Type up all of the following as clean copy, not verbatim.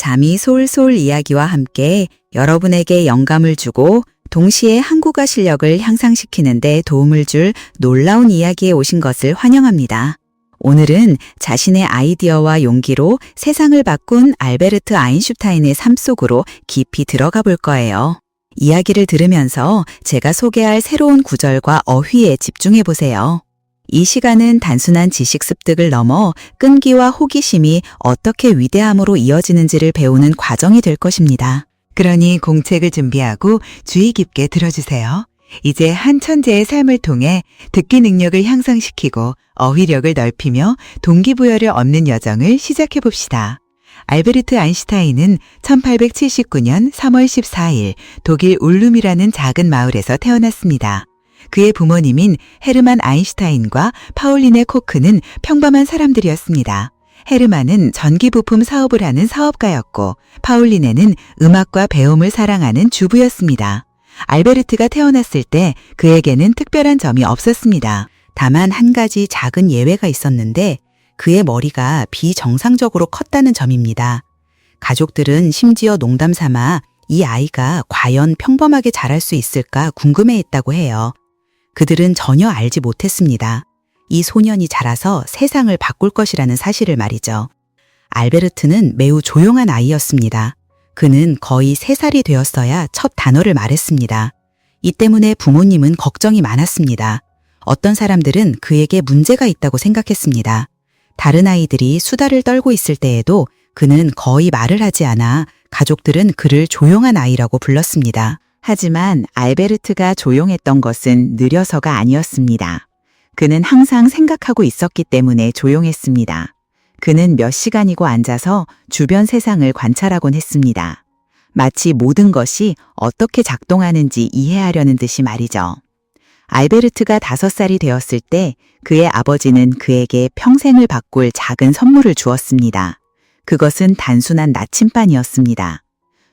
잠이 솔솔 이야기와 함께 여러분에게 영감을 주고 동시에 한국어 실력을 향상시키는 데 도움을 줄 놀라운 이야기에 오신 것을 환영합니다. 오늘은 자신의 아이디어와 용기로 세상을 바꾼 알베르트 아인슈타인의 삶 속으로 깊이 들어가 볼 거예요. 이야기를 들으면서 제가 소개할 새로운 구절과 어휘에 집중해 보세요. 이 시간은 단순한 지식 습득을 넘어 끈기와 호기심이 어떻게 위대함으로 이어지는지를 배우는 과정이 될 것입니다. 그러니 공책을 준비하고 주의 깊게 들어주세요. 이제 한 천재의 삶을 통해 듣기 능력을 향상시키고 어휘력을 넓히며 동기부여를 얻는 여정을 시작해 봅시다. 알베르트 아인슈타인은 1879년 3월 14일 독일 울룸이라는 작은 마을에서 태어났습니다. 그의 부모님인 헤르만 아인슈타인과 파울리네 코크는 평범한 사람들이었습니다. 헤르만은 전기부품 사업을 하는 사업가였고 파울리네는 음악과 배움을 사랑하는 주부였습니다. 알베르트가 태어났을 때 그에게는 특별한 점이 없었습니다. 다만 한 가지 작은 예외가 있었는데 그의 머리가 비정상적으로 컸다는 점입니다. 가족들은 심지어 농담 삼아 이 아이가 과연 평범하게 자랄 수 있을까 궁금해했다고 해요. 그들은 전혀 알지 못했습니다. 이 소년이 자라서 세상을 바꿀 것이라는 사실을 말이죠. 알베르트는 매우 조용한 아이였습니다. 그는 거의 3살이 되었어야 첫 단어를 말했습니다. 이 때문에 부모님은 걱정이 많았습니다. 어떤 사람들은 그에게 문제가 있다고 생각했습니다. 다른 아이들이 수다를 떨고 있을 때에도 그는 거의 말을 하지 않아 가족들은 그를 조용한 아이라고 불렀습니다. 하지만 알베르트가 조용했던 것은 느려서가 아니었습니다. 그는 항상 생각하고 있었기 때문에 조용했습니다. 그는 몇 시간이고 앉아서 주변 세상을 관찰하곤 했습니다. 마치 모든 것이 어떻게 작동하는지 이해하려는 듯이 말이죠. 알베르트가 5살이 되었을 때 그의 아버지는 그에게 평생을 바꿀 작은 선물을 주었습니다. 그것은 단순한 나침반이었습니다.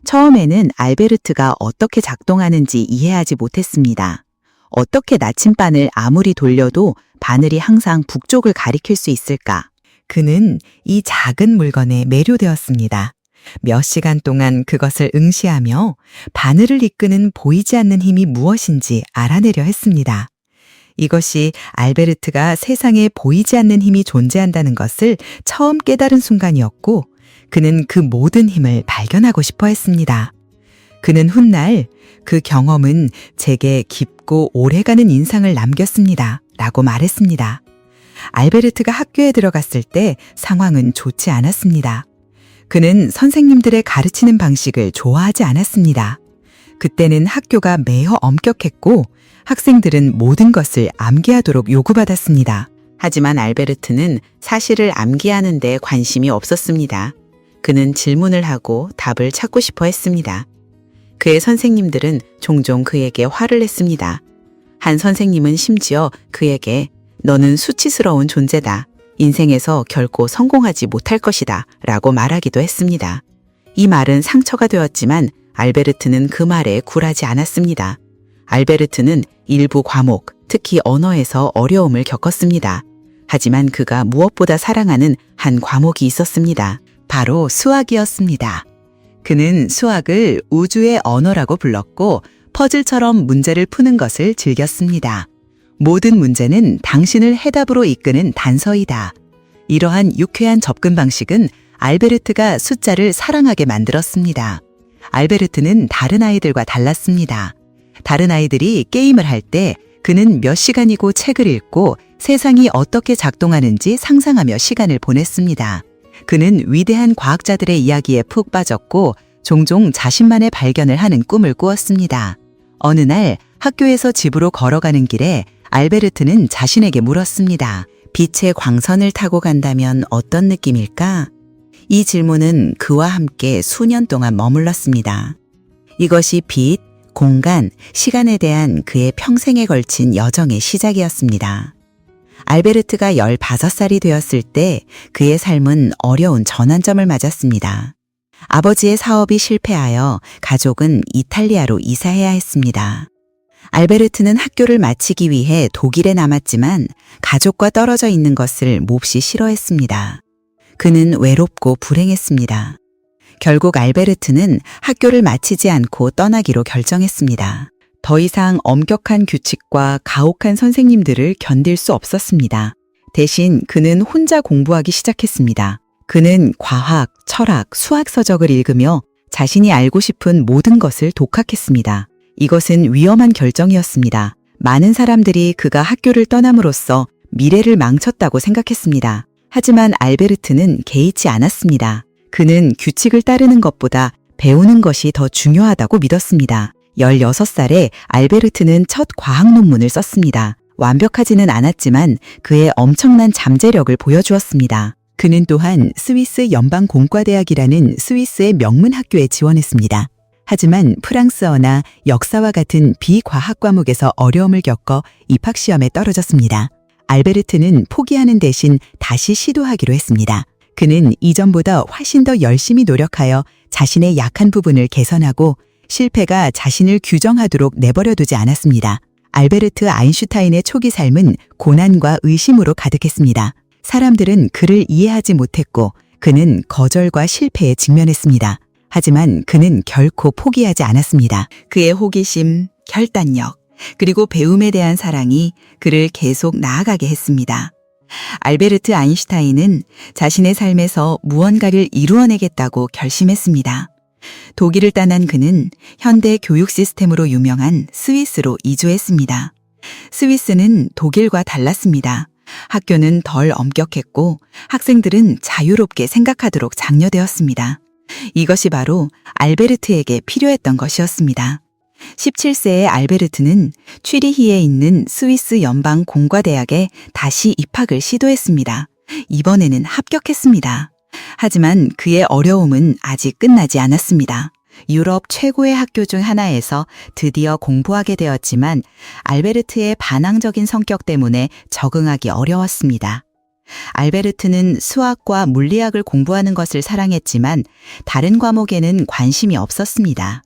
처음에는 알베르트가 어떻게 작동하는지 이해하지 못했습니다. 어떻게 나침반을 아무리 돌려도 바늘이 항상 북쪽을 가리킬 수 있을까? 그는 이 작은 물건에 매료되었습니다. 몇 시간 동안 그것을 응시하며 바늘을 이끄는 보이지 않는 힘이 무엇인지 알아내려 했습니다. 이것이 알베르트가 세상에 보이지 않는 힘이 존재한다는 것을 처음 깨달은 순간이었고 그는 그 모든 힘을 발견하고 싶어 했습니다. 그는 훗날 그 경험은 제게 깊고 오래가는 인상을 남겼습니다. 라고 말했습니다. 알베르트가 학교에 들어갔을 때 상황은 좋지 않았습니다. 그는 선생님들의 가르치는 방식을 좋아하지 않았습니다. 그때는 학교가 매우 엄격했고 학생들은 모든 것을 암기하도록 요구받았습니다. 하지만 알베르트는 사실을 암기하는 데 관심이 없었습니다. 그는 질문을 하고 답을 찾고 싶어 했습니다. 그의 선생님들은 종종 그에게 화를 냈습니다. 한 선생님은 심지어 그에게 너는 수치스러운 존재다. 인생에서 결코 성공하지 못할 것이다. 라고 말하기도 했습니다. 이 말은 상처가 되었지만 알베르트는 그 말에 굴하지 않았습니다. 알베르트는 일부 과목, 특히 언어에서 어려움을 겪었습니다. 하지만 그가 무엇보다 사랑하는 한 과목이 있었습니다. 바로 수학이었습니다. 그는 수학을 우주의 언어라고 불렀고 퍼즐처럼 문제를 푸는 것을 즐겼습니다. 모든 문제는 당신을 해답으로 이끄는 단서이다. 이러한 유쾌한 접근 방식은 알베르트가 숫자를 사랑하게 만들었습니다. 알베르트는 다른 아이들과 달랐습니다. 다른 아이들이 게임을 할 때 그는 몇 시간이고 책을 읽고 세상이 어떻게 작동하는지 상상하며 시간을 보냈습니다. 그는 위대한 과학자들의 이야기에 푹 빠졌고 종종 자신만의 발견을 하는 꿈을 꾸었습니다. 어느 날 학교에서 집으로 걸어가는 길에 알베르트는 자신에게 물었습니다. 빛의 광선을 타고 간다면 어떤 느낌일까? 이 질문은 그와 함께 수년 동안 머물렀습니다. 이것이 빛, 공간, 시간에 대한 그의 평생에 걸친 여정의 시작이었습니다. 알베르트가 15살이 되었을 때 그의 삶은 어려운 전환점을 맞았습니다. 아버지의 사업이 실패하여 가족은 이탈리아로 이사해야 했습니다. 알베르트는 학교를 마치기 위해 독일에 남았지만 가족과 떨어져 있는 것을 몹시 싫어했습니다. 그는 외롭고 불행했습니다. 결국 알베르트는 학교를 마치지 않고 떠나기로 결정했습니다. 더 이상 엄격한 규칙과 가혹한 선생님들을 견딜 수 없었습니다. 대신 그는 혼자 공부하기 시작했습니다. 그는 과학, 철학, 수학 서적을 읽으며 자신이 알고 싶은 모든 것을 독학했습니다. 이것은 위험한 결정이었습니다. 많은 사람들이 그가 학교를 떠남으로써 미래를 망쳤다고 생각했습니다. 하지만 알베르트는 개의치 않았습니다. 그는 규칙을 따르는 것보다 배우는 것이 더 중요하다고 믿었습니다. 16살에 알베르트는 첫 과학 논문을 썼습니다. 완벽하지는 않았지만 그의 엄청난 잠재력을 보여주었습니다. 그는 또한 스위스 연방공과대학이라는 스위스의 명문 학교에 지원했습니다. 하지만 프랑스어나 역사와 같은 비과학 과목에서 어려움을 겪어 입학시험에 떨어졌습니다. 알베르트는 포기하는 대신 다시 시도하기로 했습니다. 그는 이전보다 훨씬 더 열심히 노력하여 자신의 약한 부분을 개선하고 실패가 자신을 규정하도록 내버려두지 않았습니다. 알베르트 아인슈타인의 초기 삶은 고난과 의심으로 가득했습니다. 사람들은 그를 이해하지 못했고 그는 거절과 실패에 직면했습니다. 하지만 그는 결코 포기하지 않았습니다. 그의 호기심, 결단력, 그리고 배움에 대한 사랑이 그를 계속 나아가게 했습니다. 알베르트 아인슈타인은 자신의 삶에서 무언가를 이루어내겠다고 결심했습니다. 독일을 떠난 그는 현대 교육 시스템으로 유명한 스위스로 이주했습니다. 스위스는 독일과 달랐습니다. 학교는 덜 엄격했고 학생들은 자유롭게 생각하도록 장려되었습니다. 이것이 바로 알베르트에게 필요했던 것이었습니다. 17세의 알베르트는 취리히에 있는 스위스 연방공과대학에 다시 입학을 시도했습니다. 이번에는 합격했습니다. 하지만 그의 어려움은 아직 끝나지 않았습니다. 유럽 최고의 학교 중 하나에서 드디어 공부하게 되었지만 알베르트의 반항적인 성격 때문에 적응하기 어려웠습니다. 알베르트는 수학과 물리학을 공부하는 것을 사랑했지만 다른 과목에는 관심이 없었습니다.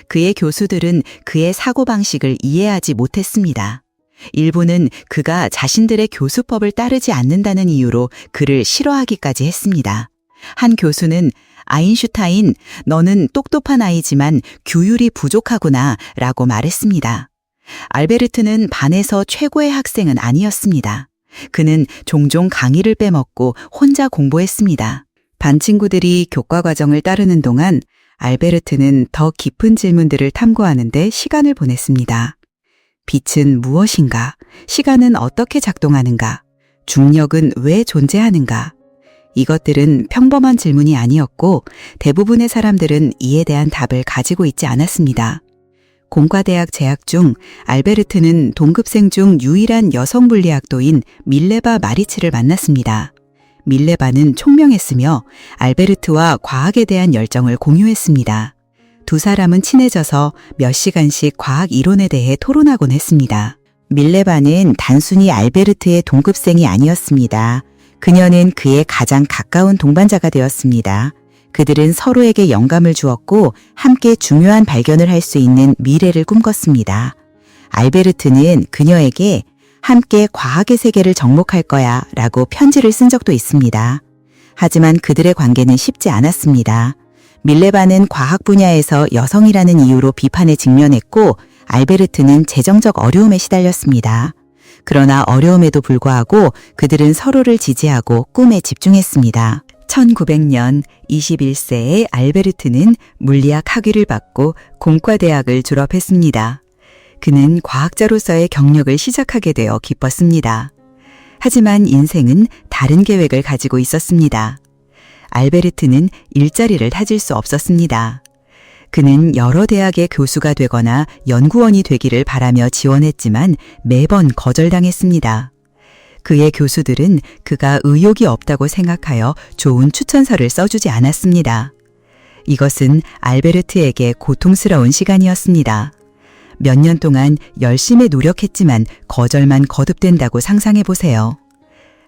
그의 교수들은 그의 사고방식을 이해하지 못했습니다. 일부는 그가 자신들의 교수법을 따르지 않는다는 이유로 그를 싫어하기까지 했습니다. 한 교수는 아인슈타인, 너는 똑똑한 아이지만 규율이 부족하구나 라고 말했습니다. 알베르트는 반에서 최고의 학생은 아니었습니다. 그는 종종 강의를 빼먹고 혼자 공부했습니다. 반 친구들이 교과 과정을 따르는 동안 알베르트는 더 깊은 질문들을 탐구하는 데 시간을 보냈습니다. 빛은 무엇인가? 시간은 어떻게 작동하는가? 중력은 왜 존재하는가? 이것들은 평범한 질문이 아니었고 대부분의 사람들은 이에 대한 답을 가지고 있지 않았습니다. 공과대학 재학 중 알베르트는 동급생 중 유일한 여성 물리학도인 밀레바 마리츠를 만났습니다. 밀레바는 총명했으며 알베르트와 과학에 대한 열정을 공유했습니다. 두 사람은 친해져서 몇 시간씩 과학 이론에 대해 토론하곤 했습니다. 밀레바는 단순히 알베르트의 동급생이 아니었습니다. 그녀는 그의 가장 가까운 동반자가 되었습니다. 그들은 서로에게 영감을 주었고 함께 중요한 발견을 할 수 있는 미래를 꿈꿨습니다. 알베르트는 그녀에게 함께 과학의 세계를 정복할 거야 라고 편지를 쓴 적도 있습니다. 하지만 그들의 관계는 쉽지 않았습니다. 밀레바는 과학 분야에서 여성이라는 이유로 비판에 직면했고 알베르트는 재정적 어려움에 시달렸습니다. 그러나 어려움에도 불구하고 그들은 서로를 지지하고 꿈에 집중했습니다. 1900년 21세의 알베르트는 물리학 학위를 받고 공과대학을 졸업했습니다. 그는 과학자로서의 경력을 시작하게 되어 기뻤습니다. 하지만 인생은 다른 계획을 가지고 있었습니다. 알베르트는 일자리를 찾을 수 없었습니다. 그는 여러 대학의 교수가 되거나 연구원이 되기를 바라며 지원했지만 매번 거절당했습니다. 그의 교수들은 그가 의욕이 없다고 생각하여 좋은 추천서를 써주지 않았습니다. 이것은 알베르트에게 고통스러운 시간이었습니다. 몇 년 동안 열심히 노력했지만 거절만 거듭된다고 상상해보세요.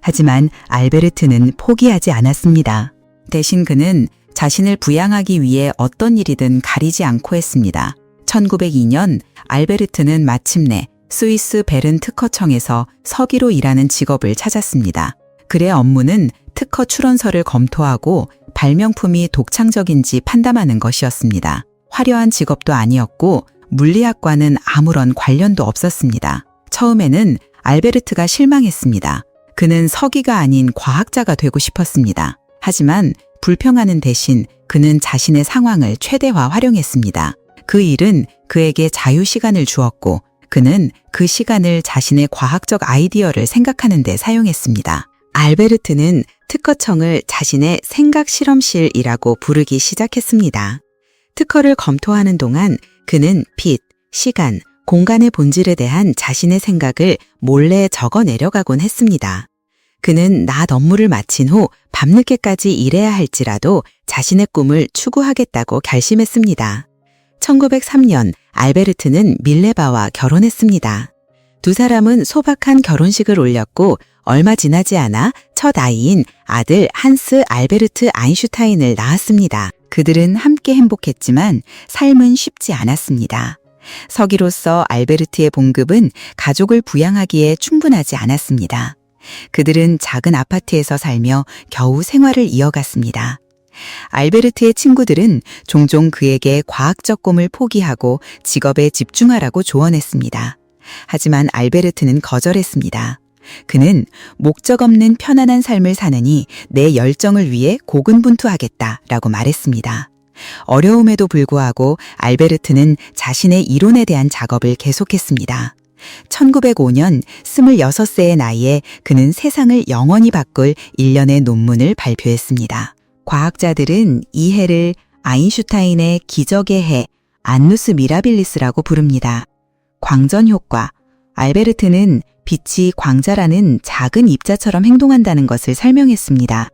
하지만 알베르트는 포기하지 않았습니다. 대신 그는 자신을 부양하기 위해 어떤 일이든 가리지 않고 했습니다. 1902년 알베르트는 마침내 스위스 베른 특허청에서 서기로 일하는 직업을 찾았습니다. 그의 업무는 특허 출원서를 검토하고 발명품이 독창적인지 판단하는 것이었습니다. 화려한 직업도 아니었고 물리학과는 아무런 관련도 없었습니다. 처음에는 알베르트가 실망했습니다. 그는 서기가 아닌 과학자가 되고 싶었습니다. 하지만 불평하는 대신 그는 자신의 상황을 최대화 활용했습니다. 그 일은 그에게 자유시간을 주었고 그는 그 시간을 자신의 과학적 아이디어를 생각하는 데 사용했습니다. 알베르트는 특허청을 자신의 생각 실험실이라고 부르기 시작했습니다. 특허를 검토하는 동안 그는 빛, 시간, 공간의 본질에 대한 자신의 생각을 몰래 적어 내려가곤 했습니다. 그는 낮 업무를 마친 후 밤늦게까지 일해야 할지라도 자신의 꿈을 추구하겠다고 결심했습니다. 1903년 알베르트는 밀레바와 결혼했습니다. 두 사람은 소박한 결혼식을 올렸고 얼마 지나지 않아 첫 아이인 아들 한스 알베르트 아인슈타인을 낳았습니다. 그들은 함께 행복했지만 삶은 쉽지 않았습니다. 서기로서 알베르트의 봉급은 가족을 부양하기에 충분하지 않았습니다. 그들은 작은 아파트에서 살며 겨우 생활을 이어갔습니다. 알베르트의 친구들은 종종 그에게 과학적 꿈을 포기하고 직업에 집중하라고 조언했습니다. 하지만 알베르트는 거절했습니다. 그는 목적 없는 편안한 삶을 사느니 내 열정을 위해 고군분투하겠다라고 말했습니다. 어려움에도 불구하고 알베르트는 자신의 이론에 대한 작업을 계속했습니다. 1905년 26세의 나이에 그는 세상을 영원히 바꿀 일련의 논문을 발표했습니다. 과학자들은 이 해를 아인슈타인의 기적의 해, 안누스 미라빌리스라고 부릅니다. 광전 효과, 알베르트는 빛이 광자라는 작은 입자처럼 행동한다는 것을 설명했습니다.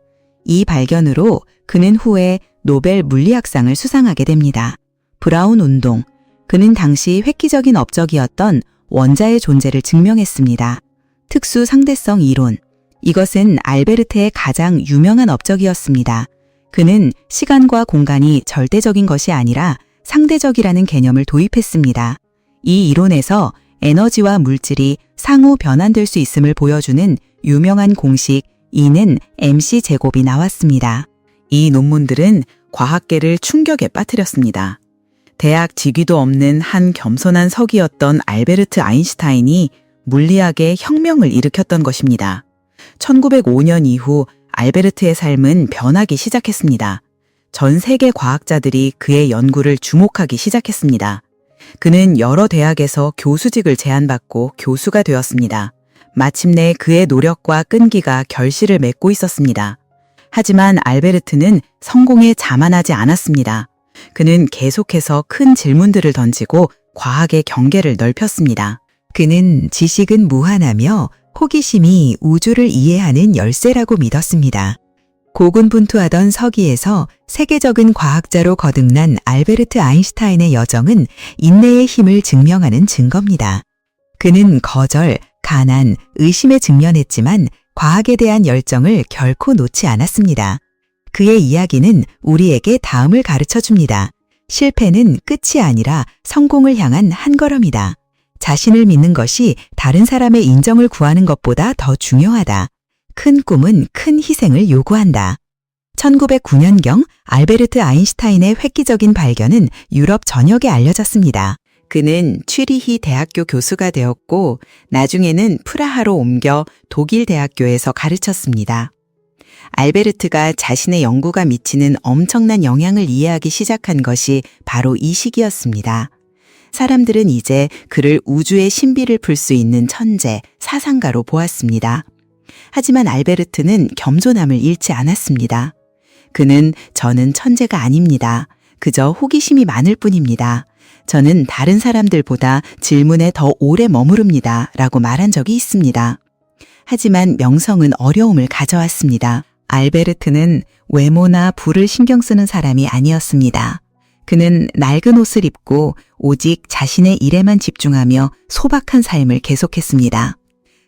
이 발견으로 그는 후에 노벨 물리학상을 수상하게 됩니다. 브라운 운동, 그는 당시 획기적인 업적이었던 원자의 존재를 증명했습니다. 특수 상대성 이론, 이것은 알베르트의 가장 유명한 업적이었습니다. 그는 시간과 공간이 절대적인 것이 아니라 상대적이라는 개념을 도입했습니다. 이 이론에서 에너지와 물질이 상호 변환될 수 있음을 보여주는 유명한 공식 E는 mc 제곱이 나왔습니다. 이 논문들은 과학계를 충격에 빠뜨렸습니다. 대학 직위도 없는 한 겸손한 서기였던 알베르트 아인슈타인이 물리학의 혁명을 일으켰던 것입니다. 1905년 이후 알베르트의 삶은 변하기 시작했습니다. 전 세계 과학자들이 그의 연구를 주목하기 시작했습니다. 그는 여러 대학에서 교수직을 제안받고 교수가 되었습니다. 마침내 그의 노력과 끈기가 결실을 맺고 있었습니다. 하지만 알베르트는 성공에 자만하지 않았습니다. 그는 계속해서 큰 질문들을 던지고 과학의 경계를 넓혔습니다. 그는 지식은 무한하며 호기심이 우주를 이해하는 열쇠라고 믿었습니다. 고군분투하던 서기에서 세계적인 과학자로 거듭난 알베르트 아인슈타인의 여정은 인내의 힘을 증명하는 증거입니다. 그는 거절, 가난, 의심에 직면했지만 과학에 대한 열정을 결코 놓지 않았습니다. 그의 이야기는 우리에게 다음을 가르쳐 줍니다. 실패는 끝이 아니라 성공을 향한 한 걸음이다. 자신을 믿는 것이 다른 사람의 인정을 구하는 것보다 더 중요하다. 큰 꿈은 큰 희생을 요구한다. 1909년경 알베르트 아인슈타인의 획기적인 발견은 유럽 전역에 알려졌습니다. 그는 취리히 대학교 교수가 되었고 나중에는 프라하로 옮겨 독일 대학교에서 가르쳤습니다. 알베르트가 자신의 연구가 미치는 엄청난 영향을 이해하기 시작한 것이 바로 이 시기였습니다. 사람들은 이제 그를 우주의 신비를 풀 수 있는 천재, 사상가로 보았습니다. 하지만 알베르트는 겸손함을 잃지 않았습니다. 그는 저는 천재가 아닙니다. 그저 호기심이 많을 뿐입니다. 저는 다른 사람들보다 질문에 더 오래 머무릅니다. 라고 말한 적이 있습니다. 하지만 명성은 어려움을 가져왔습니다. 알베르트는 외모나 부를 신경 쓰는 사람이 아니었습니다. 그는 낡은 옷을 입고 오직 자신의 일에만 집중하며 소박한 삶을 계속했습니다.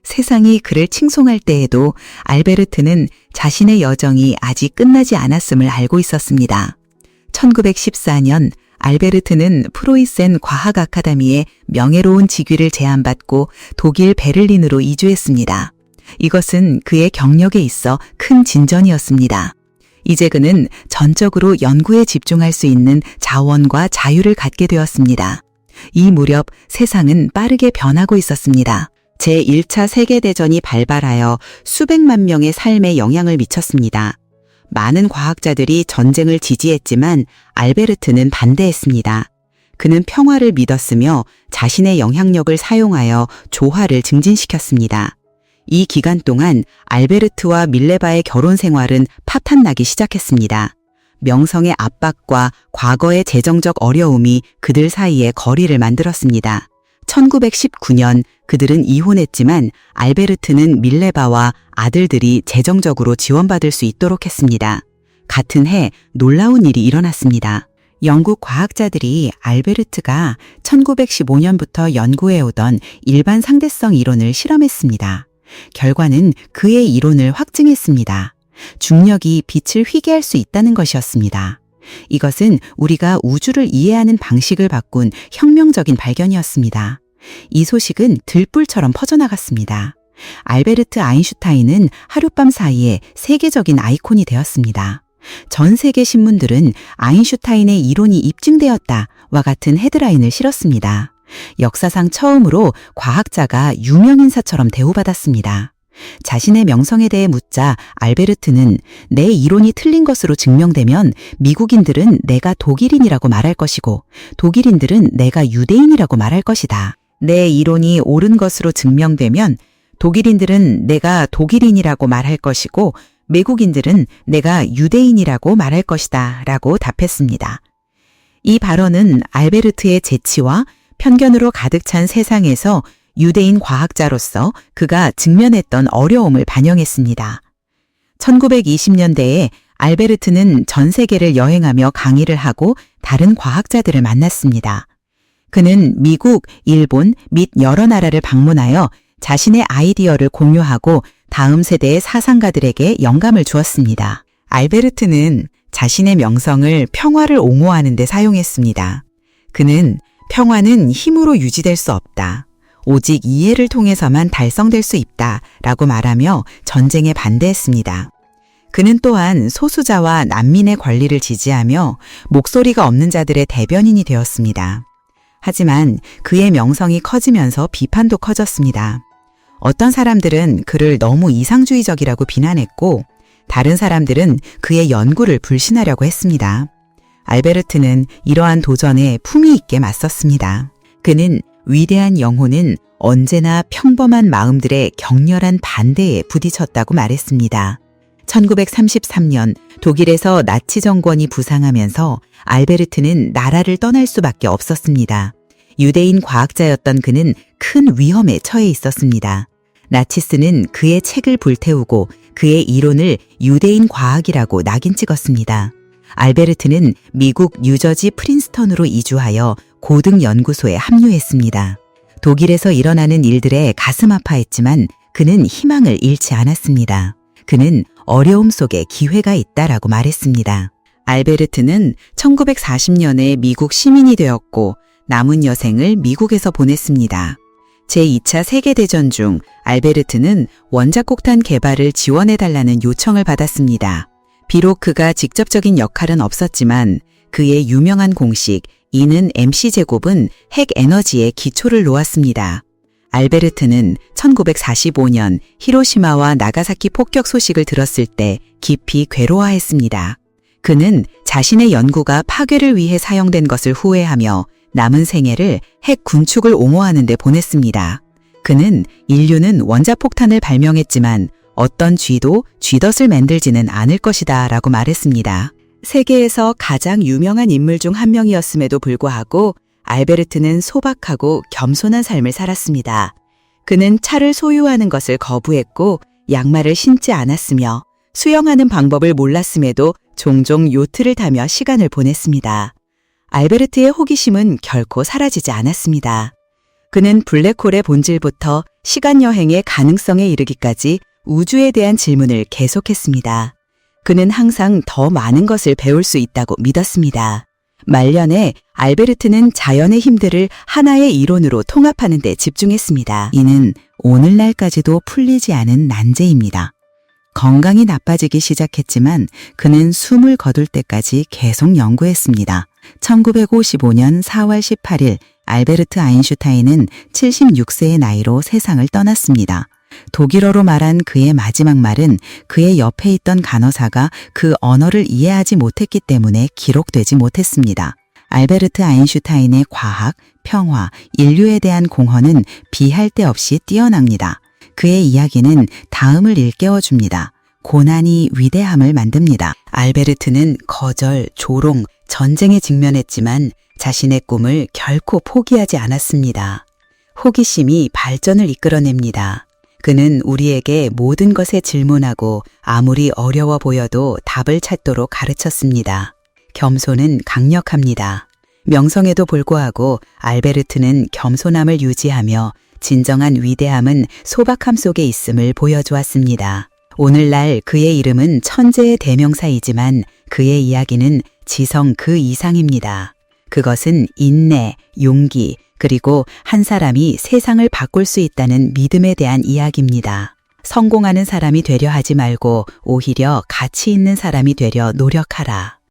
세상이 그를 칭송할 때에도 알베르트는 자신의 여정이 아직 끝나지 않았음을 알고 있었습니다. 1914년 알베르트는 프로이센 과학 아카데미에 명예로운 직위를 제안받고 독일 베를린으로 이주했습니다. 이것은 그의 경력에 있어 큰 진전이었습니다. 이제 그는 전적으로 연구에 집중할 수 있는 자원과 자유를 갖게 되었습니다. 이 무렵 세상은 빠르게 변하고 있었습니다. 제1차 세계대전이 발발하여 수백만 명의 삶에 영향을 미쳤습니다. 많은 과학자들이 전쟁을 지지했지만 알베르트는 반대했습니다. 그는 평화를 믿었으며 자신의 영향력을 사용하여 조화를 증진시켰습니다. 이 기간 동안 알베르트와 밀레바의 결혼 생활은 파탄나기 시작했습니다. 명성의 압박과 과거의 재정적 어려움이 그들 사이에 거리를 만들었습니다. 1919년 그들은 이혼했지만 알베르트는 밀레바와 아들들이 재정적으로 지원받을 수 있도록 했습니다. 같은 해 놀라운 일이 일어났습니다. 영국 과학자들이 알베르트가 1915년부터 연구해오던 일반 상대성 이론을 실험했습니다. 결과는 그의 이론을 확증했습니다. 중력이 빛을 휘게 할 수 있다는 것이었습니다. 이것은 우리가 우주를 이해하는 방식을 바꾼 혁명적인 발견이었습니다. 이 소식은 들불처럼 퍼져나갔습니다. 알베르트 아인슈타인은 하룻밤 사이에 세계적인 아이콘이 되었습니다. 전 세계 신문들은 아인슈타인의 이론이 입증되었다와 같은 헤드라인을 실었습니다. 역사상 처음으로 과학자가 유명인사처럼 대우받았습니다. 자신의 명성에 대해 묻자 알베르트는 내 이론이 틀린 것으로 증명되면 미국인들은 내가 독일인이라고 말할 것이고 독일인들은 내가 유대인이라고 말할 것이다. 내 이론이 옳은 것으로 증명되면 독일인들은 내가 독일인이라고 말할 것이고 미국인들은 내가 유대인이라고 말할 것이다 라고 답했습니다. 이 발언은 알베르트의 재치와 편견으로 가득 찬 세상에서 유대인 과학자로서 그가 직면했던 어려움을 반영했습니다. 1920년대에 알베르트는 전 세계를 여행하며 강의를 하고 다른 과학자들을 만났습니다. 그는 미국, 일본 및 여러 나라를 방문하여 자신의 아이디어를 공유하고 다음 세대의 사상가들에게 영감을 주었습니다. 알베르트는 자신의 명성을 평화를 옹호하는 데 사용했습니다. 그는 평화는 힘으로 유지될 수 없다. 오직 이해를 통해서만 달성될 수 있다 라고 말하며 전쟁에 반대했습니다. 그는 또한 소수자와 난민의 권리를 지지하며 목소리가 없는 자들의 대변인이 되었습니다. 하지만 그의 명성이 커지면서 비판도 커졌습니다. 어떤 사람들은 그를 너무 이상주의적이라고 비난했고 다른 사람들은 그의 연구를 불신하려고 했습니다. 알베르트는 이러한 도전에 품위 있게 맞섰습니다. 그는 위대한 영혼은 언제나 평범한 마음들의 격렬한 반대에 부딪혔다고 말했습니다. 1933년 독일에서 나치 정권이 부상하면서 알베르트는 나라를 떠날 수밖에 없었습니다. 유대인 과학자였던 그는 큰 위험에 처해 있었습니다. 나치스는 그의 책을 불태우고 그의 이론을 유대인 과학이라고 낙인 찍었습니다. 알베르트는 미국 뉴저지 프린스턴으로 이주하여 고등연구소에 합류했습니다. 독일에서 일어나는 일들에 가슴 아파했지만 그는 희망을 잃지 않았습니다. 그는 어려움 속에 기회가 있다라고 말했습니다. 알베르트는 1940년에 미국 시민이 되었고 남은 여생을 미국에서 보냈습니다. 제2차 세계대전 중 알베르트는 원자폭탄 개발을 지원해달라는 요청을 받았습니다. 비록 그가 직접적인 역할은 없었지만 그의 유명한 공식 E는 mc제곱은 핵 에너지의 기초를 놓았습니다. 알베르트는 1945년 히로시마와 나가사키 폭격 소식을 들었을 때 깊이 괴로워했습니다. 그는 자신의 연구가 파괴를 위해 사용된 것을 후회하며 남은 생애를 핵 군축을 옹호하는 데 보냈습니다. 그는 인류는 원자폭탄을 발명했지만 어떤 쥐도 쥐덫을 만들지는 않을 것이다 라고 말했습니다. 세계에서 가장 유명한 인물 중 한 명이었음에도 불구하고 알베르트는 소박하고 겸손한 삶을 살았습니다. 그는 차를 소유하는 것을 거부했고 양말을 신지 않았으며 수영하는 방법을 몰랐음에도 종종 요트를 타며 시간을 보냈습니다. 알베르트의 호기심은 결코 사라지지 않았습니다. 그는 블랙홀의 본질부터 시간 여행의 가능성에 이르기까지 우주에 대한 질문을 계속했습니다. 그는 항상 더 많은 것을 배울 수 있다고 믿었습니다. 말년에 알베르트는 자연의 힘들을 하나의 이론으로 통합하는 데 집중했습니다. 이는 오늘날까지도 풀리지 않은 난제입니다. 건강이 나빠지기 시작했지만 그는 숨을 거둘 때까지 계속 연구했습니다. 1955년 4월 18일 알베르트 아인슈타인은 76세의 나이로 세상을 떠났습니다. 독일어로 말한 그의 마지막 말은 그의 옆에 있던 간호사가 그 언어를 이해하지 못했기 때문에 기록되지 못했습니다. 알베르트 아인슈타인의 과학, 평화, 인류에 대한 공헌은 비할 데 없이 뛰어납니다. 그의 이야기는 다음을 일깨워줍니다. 고난이 위대함을 만듭니다. 알베르트는 거절, 조롱, 전쟁에 직면했지만 자신의 꿈을 결코 포기하지 않았습니다. 호기심이 발전을 이끌어냅니다. 그는 우리에게 모든 것에 질문하고 아무리 어려워 보여도 답을 찾도록 가르쳤습니다. 겸손은 강력합니다. 명성에도 불구하고 알베르트는 겸손함을 유지하며 진정한 위대함은 소박함 속에 있음을 보여주었습니다. 오늘날 그의 이름은 천재의 대명사이지만 그의 이야기는 지성 그 이상입니다. 그것은 인내, 용기, 그리고 한 사람이 세상을 바꿀 수 있다는 믿음에 대한 이야기입니다. 성공하는 사람이 되려 하지 말고 오히려 가치 있는 사람이 되려 노력하라.